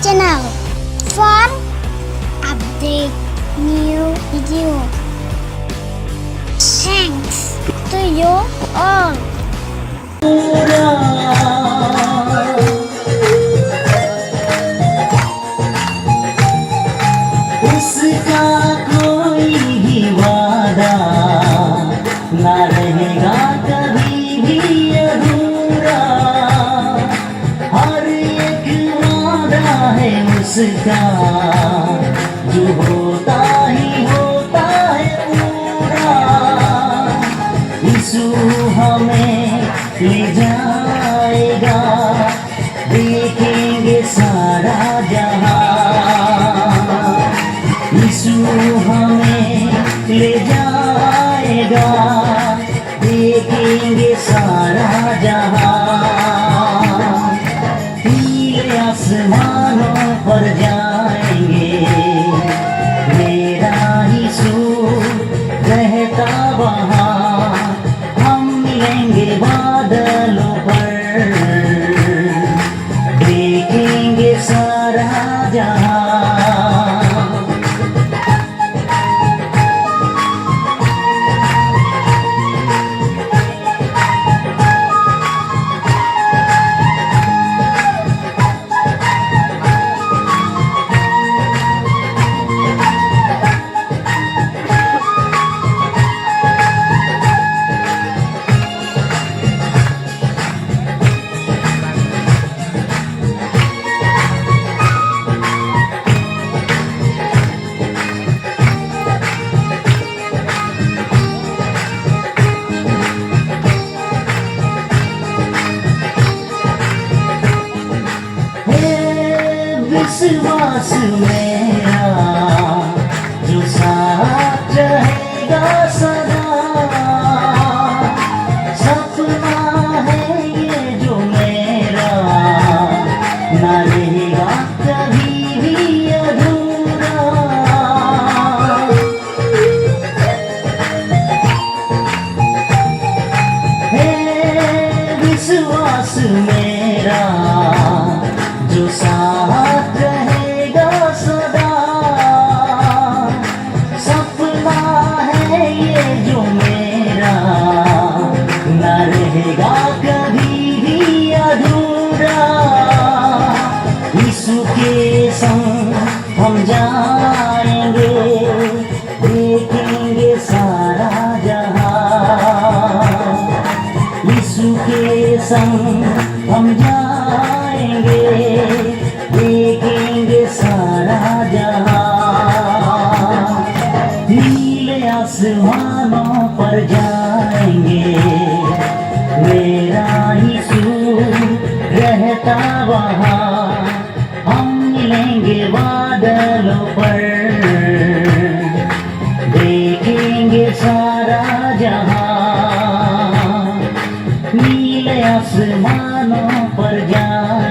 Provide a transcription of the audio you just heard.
channel for update new video. Thanks to you all. उसका कोई भी वादा ना रहेगा कभी भी अधूरा। हर एक वादा है उसका जो होता ही होता है पूरा। यीशु हमें ले जाएगा, देखेंगे सारा जहां। यीशु हमें ले जाएगा, देखेंगे सारा जहां। नीले आसमानों पर जाएंगे, मेरा यीशु रहता वहाँ। हम मिलेंगे बादलों पर, देखेंगे सारा जहां। विश्वास मेरा जो साथ रहेगा सदा। सपना है ये जो मेरा, ना रहेगा कभी भी अधूरा। है विश्वास मेरा जो साथ रहेगा सदा। सपना है ये जो मेरा, ना रहेगा कभी भी अधूरा। यीशु के संग हम जाएंगे, देखेंगे सारा जहां। यीशु के संग हम जाएंगे, देखेंगे सारा जहां। नीले आसमानों पर जाएंगे, मेरा यीशु रहता वहाँ। हम मिलेंगे बादलों पर, देखेंगे सारा जहां। नीले आसमानों पर जाएंगे,